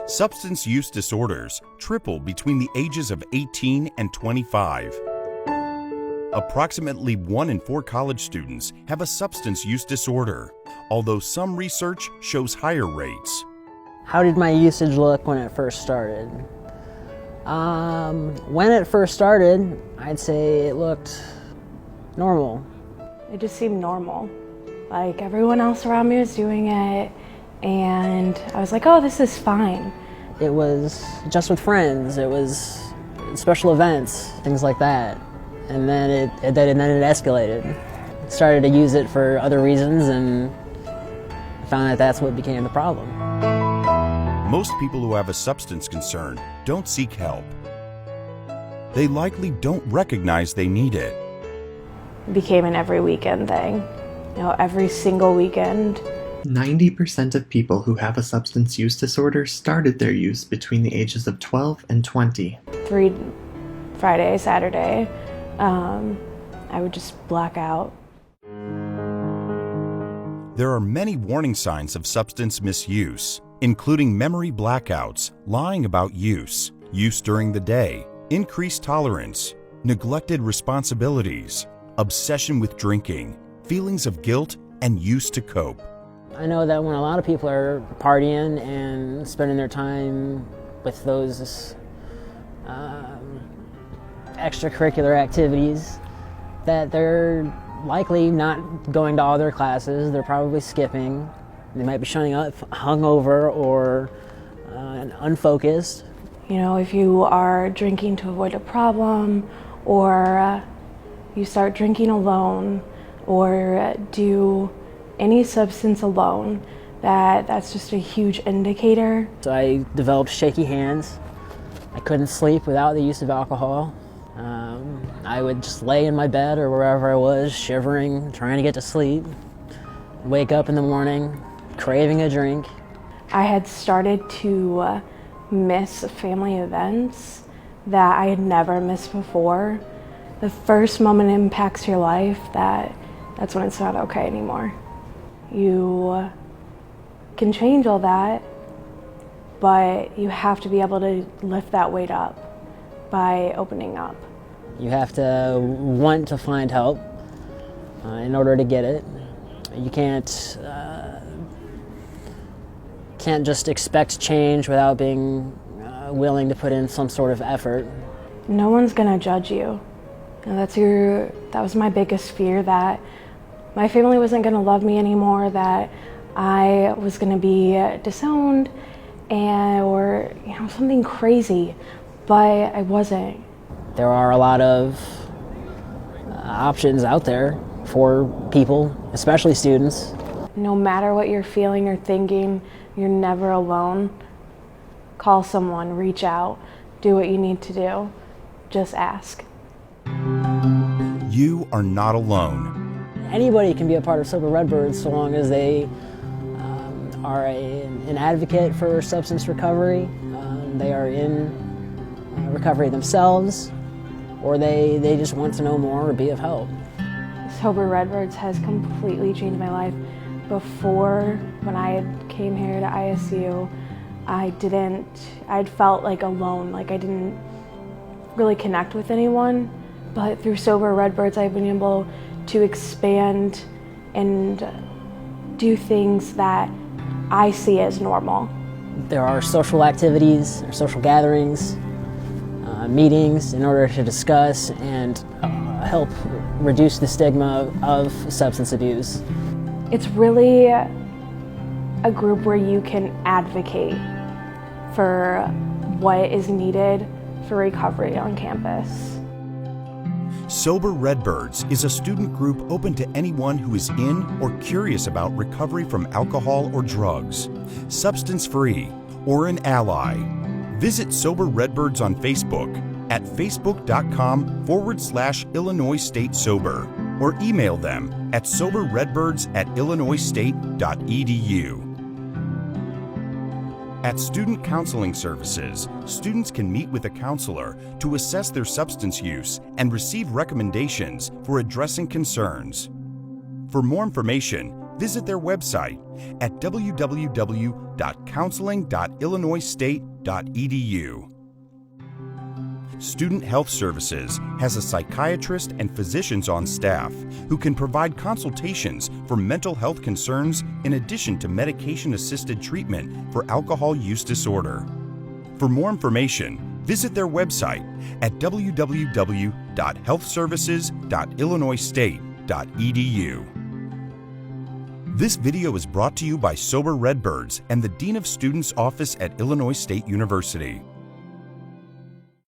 Substance use disorders triple between the ages of 18 and 25. Approximately 1 in 4 college students have a substance use disorder, although some research shows higher rates. How did my usage look when it first started? When it first started, I'd say it looked normal. It just seemed normal. Like everyone else around me was doing it, and I was like, oh, this is fine. It was just with friends, it was special events, things like that. And then it escalated. Started to use it for other reasons and found that that's what became the problem. Most people who have a substance concern don't seek help. They likely don't recognize they need it. It became an every weekend thing. You know, every single weekend. 90% of people who have a substance use disorder started their use between the ages of 12 and 20. Friday, Saturday, I would just black out. There are many warning signs of substance misuse, including memory blackouts, lying about use during the day, increased tolerance, neglected responsibilities, obsession with drinking, feelings of guilt, and use to cope. I know that when a lot of people are partying and spending their time with those extracurricular activities, that they're likely not going to all their classes. They're probably skipping. They might be showing up hungover or unfocused. You know, if you are drinking to avoid a problem, or you start drinking alone, or do any substance alone, that's just a huge indicator. So I developed shaky hands. I couldn't sleep without the use of alcohol. I would just lay in my bed or wherever I was, shivering, trying to get to sleep. Wake up in the morning, craving a drink. I had started to miss family events that I had never missed before. The first moment it impacts your life, that's when it's not okay anymore. You can change all that, but you have to be able to lift that weight up by opening up. You have to want to find help in order to get it. You can't just expect change without being willing to put in some sort of effort. No one's gonna judge you. And that was my biggest fear, that my family wasn't gonna love me anymore, that I was gonna be disowned or something crazy, but I wasn't. There are a lot of options out there for people, especially students. No matter what you're feeling or thinking, you're never alone. Call someone, reach out, do what you need to do. Just ask. You are not alone. Anybody can be a part of Sober Redbirds so long as they are an advocate for substance recovery. They are in recovery themselves, or they just want to know more or be of help. Sober Redbirds has completely changed my life. Before, when I came here to ISU, I'd felt like alone, like I didn't really connect with anyone. But through Sober Redbirds, I've been able to expand and do things that I see as normal. There are social activities, or social gatherings, meetings in order to discuss and help reduce the stigma of substance abuse. It's really a group where you can advocate for what is needed for recovery on campus. Sober Redbirds is a student group open to anyone who is in or curious about recovery from alcohol or drugs, substance-free, or an ally. Visit Sober Redbirds on Facebook at facebook.com/Illinois State Sober or email them at soberredbirds@illinoisstate.edu. At Student Counseling Services, students can meet with a counselor to assess their substance use and receive recommendations for addressing concerns. For more information, visit their website at www.counseling.illinoisstate.edu. Student Health Services has a psychiatrist and physicians on staff who can provide consultations for mental health concerns in addition to medication-assisted treatment for alcohol use disorder. For more information, visit their website at www.healthservices.illinoisstate.edu. This video is brought to you by Sober Redbirds and the Dean of Students Office at Illinois State University.